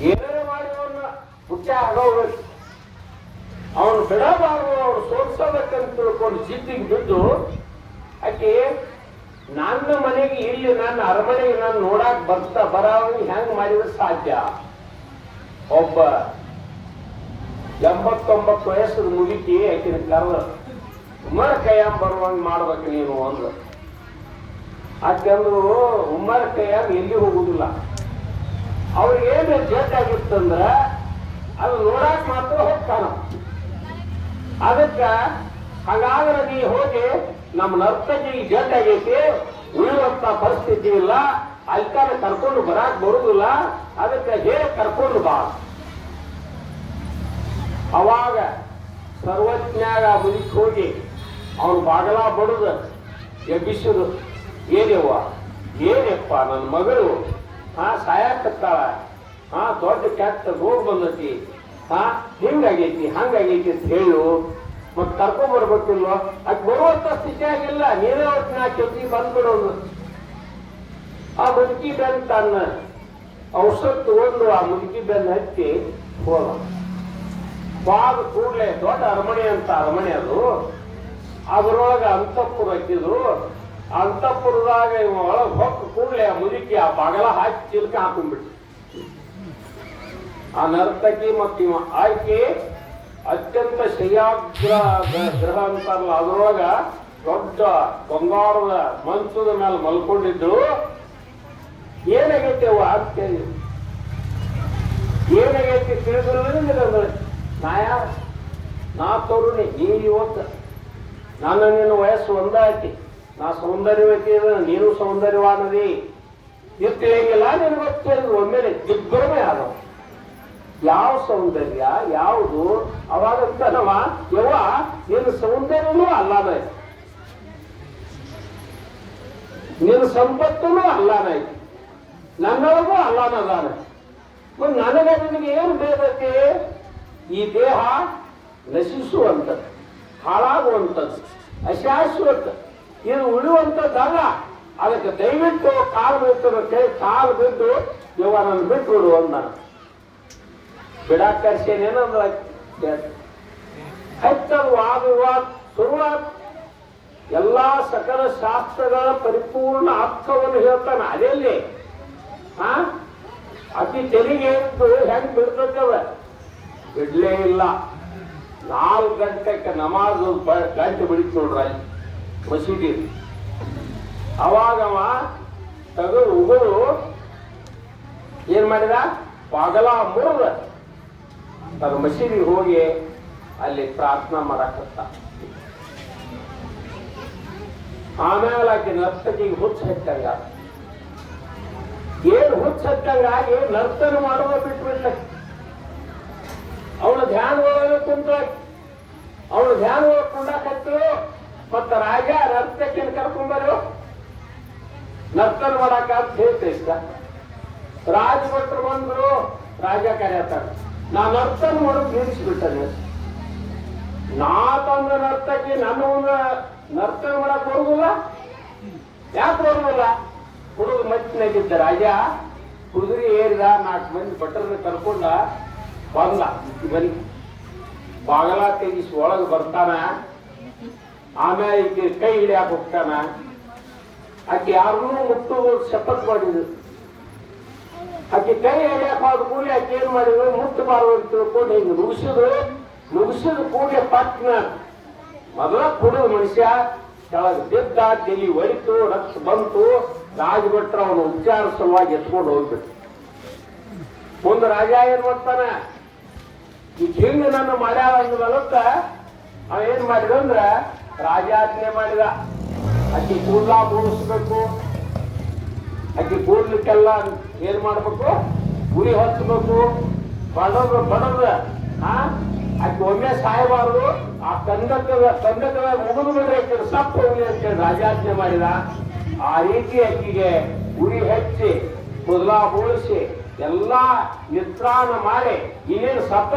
ಏನೇ ಮಾಡಿ ಅವನ್ನ ಹುಚ್ಚ ಆಗೋಗ್ಬೇಕು, ಅವನು ಬಿಡಬಾರದು, ಅವ್ರು ಸೋಲ್ಸೋಬೇಕಂತ ತಿಳ್ಕೊಂಡು ಜಿದ್ದಿಗೆ ಬಿದ್ದು ಆಕೆ ನನ್ನ ಮನೆಗೆ ಇಲ್ಲಿ ನನ್ನ ಅರಮನೆಗೆ ನಾನು ನೋಡಾಕ್ ಬರೋವನಿಗೆ ಹೆಂಗ್ ಮಾಡಿದ್ರೆ ಸಾಧ್ಯ? ಒಬ್ಬ 89 ವಯಸ್ಸದ ಮುಗಿತಿ ಆಕಿನ ಕರೆದ ಉಮ್ಮರ ಕೈಯಾಗ ಬರುವಂಗ್ ಮಾಡ್ಬೇಕು ನೀನು ಅಂದ್ರು. ಯಾಕಂದ್ರು ಉಮ್ಮರ ಕೈಯಾಗ ಎಲ್ಲಿ ಹೋಗುದಿಲ್ಲ, ಅವ್ರಿಗೇನು ಜೇಟ್ ಆಗಿತ್ತಂದ್ರ ಅದು ನೋಡಾಕ್ ಮಾತ್ರ ಹೋಗ್ತಾನ. ಅದಕ್ಕ ಹಾಗಾದ್ರೆ ನೀ ಹೋಗಿ ನಮ್ಮ ನರ್ತಕಿಗೆ ಜೇಟ್ ಆಗೈತಿ, ಉಳಿಯುವಂತ ಪರಿಸ್ಥಿತಿ ಇಲ್ಲ, ಅಲ್ಕಾನ ಕರ್ಕೊಂಡು ಬರಾಕ್ ಬರುದಿಲ್ಲ, ಅದಕ್ಕೆ ಹೇಳಿ ಕರ್ಕೊಂಡು ಬಾ. ಅವಾಗ ಸರ್ವಜ್ಞಾಗ ಮುದಿಕ್ ಹೋಗಿ ಅವನು ಬಾಗಲ ಬಡುದ ಎಬ್ಬಿಸುದು. ಏನವ್ವ ಏನಪ್ಪ ನನ್ನ ಮಗಳು ಸಾಯಕತ್ತಾಳ, ದೊಡ್ಡ ಕೆಟ್ಟ ರೋಗ ಬಂದತಿ, ಹಿಂಗಾಗೈತಿ ಹಂಗಾಗೈತಿ ಅಂತ ಹೇಳು, ಮತ್ ಕರ್ಕೊಂಡ್ ಬರ್ಬೇಕಿಲ್ವ? ಅದ್ ಬರುವಂತ ಸ್ಥಿತಿ ಆಗಿಲ್ಲ, ನೀನೇ ಅವತ್ತು ನಾ ಕೆಲ್ಸಿ ಬಂದ್ಬಿಡೋದು. ಆ ಮುದುಕಿ ಬೆನ್ ತನ್ನ ಔಷಧ ತಗೊಂಡು ಆ ಮುದುಕಿ ಬೆನ್ ಹತ್ತಿ ಹೋದ. ಬಾದ ಕೂಡ್ಲೆ ದೊಡ್ಡ ಅರಮನೆ ಅಂತ ಅರಮನೆ ಅದು, ಅದರೊಳಗ ಅಂತಃಪುರ ಹಾಕಿದ್ರು. ಅಂತಃಪುರದಾಗ ಒಳಗೆ ಹೊಕ್ಕ ಕೂಡ್ಲೆ ಆ ಮುದುಕಿ ಆ ಬಾಗಲ ಹಾಕಿ ಚಿಲ್ಕ ಹಾಕೊಂಡ್ಬಿಟ್ಟು ಆ ನರ್ತಕಿ ಮತ್ತು ಆಯ್ಕೆ ಅತ್ಯಂತ ಶಯ್ಯಾಗ್ರ ಗ್ರಹ ಅಂತಾರಲ್ಲ, ಅದರೊಳಗ ದೊಡ್ಡ ಬಂಗಾರದ ಮಂಚದ ಮೇಲೆ ಮಲ್ಕೊಂಡಿದ್ರು. ಏನಾಗೈತೆ ಅವ ಅಂತ ಕೇಳಿ, ಏನಾಗೈತಿ ತಿಳಿದ್ರೆ ನಾ ತರುಣಿ, ನೀ ಇವತ್ತು ನಾನು ನಿನ್ನ ವಯಸ್ಸು ಒಂದಾಯ್ತಿ, ನಾ ಸೌಂದರ್ಯವತಿ, ನೀನು ಸೌಂದರ್ಯವಾನದಿ ಇದು ತಿಳಿಯಂಗಿಲ್ಲ, ನಿನಗೆ ಗೊತ್ತಿರೋದು ಒಮ್ಮೆಲೆ ದಿಗ್ಭ್ರಮೆ ಆದವ. ಯಾವ ಸೌಂದರ್ಯ ಯಾವುದು? ಅವಾಗಂತನವ ಯವ್ವ ನಿನ್ನ ಸೌಂದರ್ಯನೂ ಅಲ್ಲಾನ, ನಿನ್ನ ಸಂಪತ್ತೂ ಅಲ್ಲಾನೈತಿ, ನನ್ನೊಳಗೂ ಅಲ್ಲಾನದಾನ. ನನಗೆ ನಿನಗೆ ಏನು ಬೇಕೈತಿ? ಈ ದೇಹ ನಶಿಸುವಂಥದ್ದು, ಹಾಳಾಗುವಂಥದ್ದು, ಅಶಾಶ್ವತ, ಇದು ಉಳಿಯುವಂಥದ್ದಲ್ಲ. ಅದಕ್ಕೆ ದಯವಿಟ್ಟು ಕಾಲು ಬಿಟ್ಟು ಕಾಲು ಬಿದ್ದು ಯವ್ವ ನನ್ನ ಬಿಟ್ಟು ಬಿಡು ಅಂದ. ಬಿಡಾಕ್ ಕರ್ಸೇನೇನಂದ್ರ ಹೆಚ್ಚದು ವಾದ ವಿವಾದ ಶುರುವಾದ. ಎಲ್ಲಾ ಸಕಲ ಶಾಸ್ತ್ರಗಳ ಪರಿಪೂರ್ಣ ಅರ್ಥವನ್ನು ಹೇಳ್ತಾನೆ. ಅದೆಲ್ಲಿ ಅತಿ ತೆರಿಗೆ ಇದ್ದು ಹೆಂಗ್ ಬಿಡ್ಬೇಕವ ಬಿಡ್ಲೇ ಇಲ್ಲ. 4 ಗಂಟೆಗೆ ನಮಾಜ್ ಗಂಟೆ ಬಿಡಿತು ನೋಡ್ರ ಮಸೀದಿ. ಅವಾಗವ ತಗದು ಉಗುಳು ಏನ್ ಮಾಡಿದ, ಬಾಗಲ ಮುರಿದ ತನ್ನ ಮಸೀದಿಗೆ ಹೋಗಿ ಅಲ್ಲಿ ಪ್ರಾರ್ಥನಾ ಮಾಡಕತ್ತ. ಆಮೇಲೆ ಆಕೆ ನರ್ತಕಿಗೆ ಹುಚ್ಚ ಹತ್ತಂಗ, ಏನ್ ಹುಚ್ಚ ಹತ್ತಂಗಾಗಿ ನರ್ತನ ಮಾಡುವ ಬಿಟ್ಬಿಟ್ಟ. ಅವಳ ಧ್ಯಾನ ಒಳಗೆ ಕುಂತ, ಅವಳ ಧ್ಯಾನ ಒಳಗೆ ಕುಂಡಾಕತ್ತು. ಮತ್ತ ರಾಜ ನರ್ತಕಿನ ಕರ್ಕೊಂಬರು ನರ್ತನ ಮಾಡಾಕ ಅಂತ ಹೇಳ್ತಿಷ್ಟ. ರಾಜಭಟ್ರು ಬಂದ್ರು, ರಾಜ ಕರೆಯತ್ತಾರ, ನಾ ನರ್ತನ ಮಾಡೋದು ನಿಲ್ಲಿಸ್ಬಿಟ್ಟನೆ. ನಾ ತಂದ ನರ್ತಕಿ ನನ್ನ ಒಂದು ನರ್ತನ ಮಾಡಕ್ ಬರುದಿಲ್ಲ, ಯಾಕೆ ಬರುದಿಲ್ಲ? ಹುಡುಗ ಮಚ್ಚಿನಾಗಿದ್ದ ರಾಜ ಕುದುರೆ ಏರಿದ, 4 ಮಂದಿ ಭಟ್ರನ್ನ ಕರ್ಕೊಂಡ ಬಂದ. ಬನ್ನಿ ಬಾಗಲ ತೆಗಿಸಿ ಒಳಗೆ ಬರ್ತಾನ. ಆಮೇಲೆ ಈಕೆ ಕೈ ಹಿಡಿಯಾಕ ಹೋಗ್ತಾನ. ಆಕೆ ಯಾರನ್ನೂ ಮುಟ್ಟು ಶಪಥ ಮಾಡಿದ್ರು. ಆಕೆ ಕೈ ಹಿಡಿಯಾಕ ಹೋದ ಕೂಡಲೇ ಆಕೆ ಏನ್ ಮಾಡಿದ್ರು, ಮುಟ್ಟಬಾರದು ಅಂತ ತಿಳ್ಕೊಂಡು ಹಿಂಗೆ ನುಗ್ಸಿದ ಕೂಡಲೇ ಪಟ್ನ ಮೊದಲ ಕುಡಿದ ಮನುಷ್ಯ ಕೆಳಗೆ ಬಿದ್ದ, ತಲೆ ಒರಿತು, ರಕ್ತ ಬಂತು. ರಾಜಭಟ್ರ ಅವನು ಉಪಚಾರ ಸಲುವಾಗಿ ಎತ್ಕೊಂಡು ಹೋಗ್ಬಿಟ್ಟು ಮುಂದೆ ರಾಜ ಏನ್ ಮಾಡ್ತಾನ, ಈ ಹಿಂಗ ನನ್ನ ಮಾಡ್ಯಾರ ಅಂದ್ರತ್ತ ಅವ ಏನ್ ಮಾಡಿದ ಅಂದ್ರ ರಾಜಾಜ್ಞೆ ಮಾಡಿದ. ಆಕಿ ಕೂಡ್ಲಾ ಬೋಳಿಸ್ಬೇಕು, ಆಕಿ ಕೂಡ್ಲಿಕ್ಕೆಲ್ಲ ಏನ್ ಮಾಡ್ಬೇಕು, ಗುರಿ ಹಚ್ಚಬೇಕು, ಬಡದ ಆಕಿ ಒಮ್ಮೆ ಸಾಯಬಾರದು. ಆ ಕಂದಕದ ಮುಗಿದು ಬಿಡ್ರೆ ಸಪ್ಪ ಹೋಗ್ಲಿ ಅಂತೇಳಿ ರಾಜಾಜ್ಞೆ ಮಾಡಿದ. ಆ ರೀತಿ ಆಕಿಗೆ ಗುರಿ ಹಚ್ಚಿ ಮೊದಲ ಬೋಳಿಸಿ ಎಲ್ಲಾ ನಿತ್ರಾಣ ಮಾಡಿ ಇನ್ನೇನು ಸಪ್ಪ